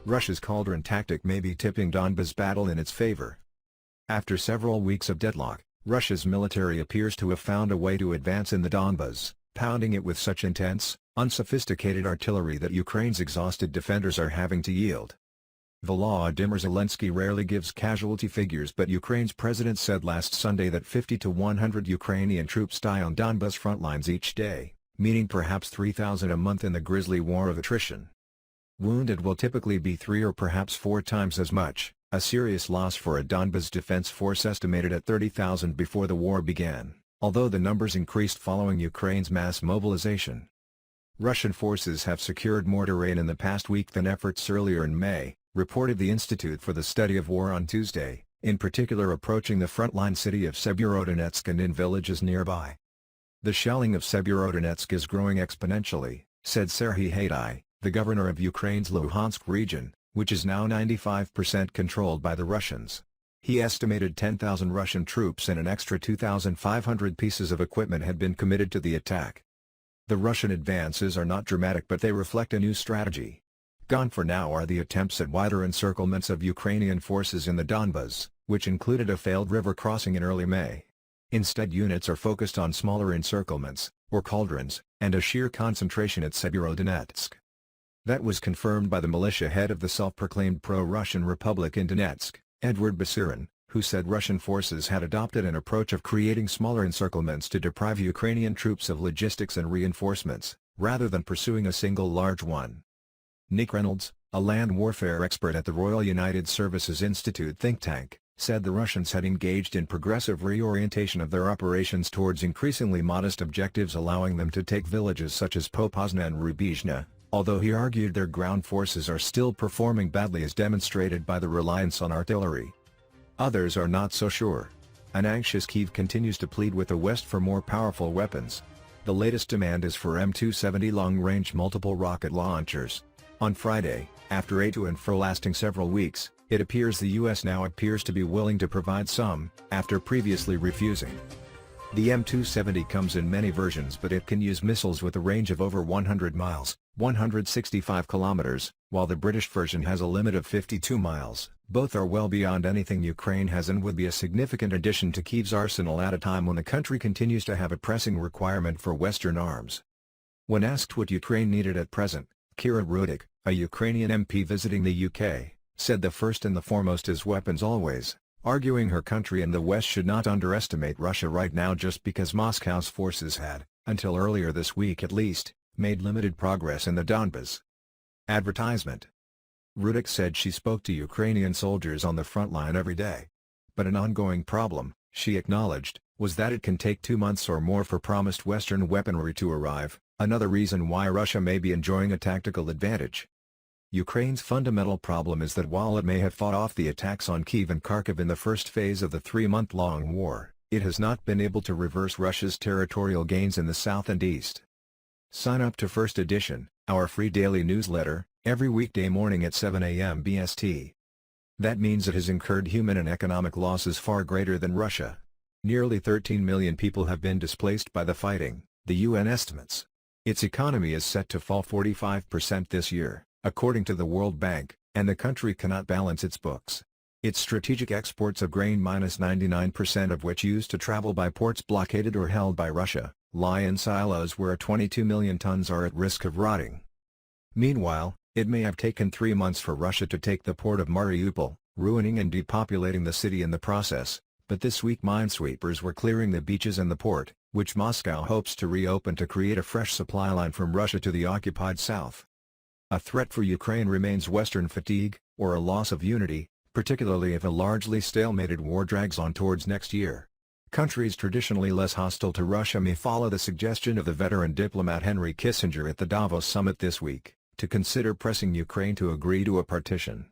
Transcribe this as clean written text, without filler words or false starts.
Russia's cauldron tactic may be tipping Donbas battle in its favor. After several weeks of deadlock, Russia's military appears to have found a way to advance in the Donbas, pounding it with such intense, unsophisticated artillery that Ukraine's exhausted defenders are having to yield. Volodymyr Zelensky rarely gives casualty figures, but Ukraine's president said last Sunday that 50 to 100 Ukrainian troops die on Donbas front lines each day, meaning perhaps 3,000 a month in the grisly war of attrition. Wounded will typically be 3 or perhaps 4 times as much, a serious loss for a Donbas defense force estimated at 30,000 before the war began, although the numbers increased following Ukraine's mass mobilization. Russian forces have secured more terrain in the past week than efforts earlier in May, reported the Institute for the Study of War on Tuesday, in particular approaching the frontline city of Severodonetsk and in villages nearby. The shelling of Severodonetsk is growing exponentially, said Serhiy Haidai, the governor of Ukraine's Luhansk region, which is now 95% controlled by the Russians. He estimated 10,000 Russian troops and an extra 2,500 pieces of equipment had been committed to the attack. The Russian advances are not dramatic, but they reflect a new strategy. Gone for now are the attempts at wider encirclements of Ukrainian forces in the Donbas, which included a failed river crossing in early May. Instead, units are focused on smaller encirclements, or cauldrons, and a sheer concentration at Severodonetsk. That was confirmed by the militia head of the self-proclaimed pro-Russian Republic in Donetsk, Edward Basirin, who said Russian forces had adopted an approach of creating smaller encirclements to deprive Ukrainian troops of logistics and reinforcements, rather than pursuing a single large one. Nick Reynolds, a land warfare expert at the Royal United Services Institute think tank, said the Russians had engaged in progressive reorientation of their operations towards increasingly modest objectives, allowing them to take villages such as Popasna and Rubizhne, although he argued their ground forces are still performing badly as demonstrated by the reliance on artillery. Others are not so sure. An anxious Kyiv continues to plead with the West for more powerful weapons. The latest demand is for M270 long-range multiple rocket launchers. On Friday, after a to and fro lasting several weeks, it appears the U.S. now appears to be willing to provide some, after previously refusing. The M270 comes in many versions, but it can use missiles with a range of over 100 miles, 165 kilometers, while the British version has a limit of 52 miles. Both are well beyond anything Ukraine has and would be a significant addition to Kyiv's arsenal at a time when the country continues to have a pressing requirement for Western arms. When asked what Ukraine needed at present, Kira Rudik, a Ukrainian MP visiting the UK, said the first and the foremost is weapons always, arguing her country and the West should not underestimate Russia right now just because Moscow's forces had, until earlier this week at least, made limited progress in the Donbas. Advertisement. Rudik said she spoke to Ukrainian soldiers on the front line every day. But an ongoing problem, she acknowledged, was that it can take 2 months or more for promised Western weaponry to arrive, another reason why Russia may be enjoying a tactical advantage. Ukraine's fundamental problem is that while it may have fought off the attacks on Kyiv and Kharkiv in the first phase of the 3-month-long war, it has not been able to reverse Russia's territorial gains in the south and east. Sign up to First Edition, our free daily newsletter, every weekday morning at 7 a.m. BST. That means it has incurred human and economic losses far greater than Russia. Nearly 13 million people have been displaced by the fighting, the UN estimates. Its economy is set to fall 45% this year, according to the World Bank, and the country cannot balance its books. Its strategic exports of grain, minus 99% of which used to travel by ports blockaded or held by Russia, lie in silos where 22 million tons are at risk of rotting. Meanwhile, it may have taken 3 months for Russia to take the port of Mariupol, ruining and depopulating the city in the process, but this week minesweepers were clearing the beaches and the port, which Moscow hopes to reopen to create a fresh supply line from Russia to the occupied south. A threat for Ukraine remains Western fatigue, or a loss of unity, particularly if a largely stalemated war drags on towards next year. Countries traditionally less hostile to Russia may follow the suggestion of the veteran diplomat Henry Kissinger at the Davos summit this week, to consider pressing Ukraine to agree to a partition.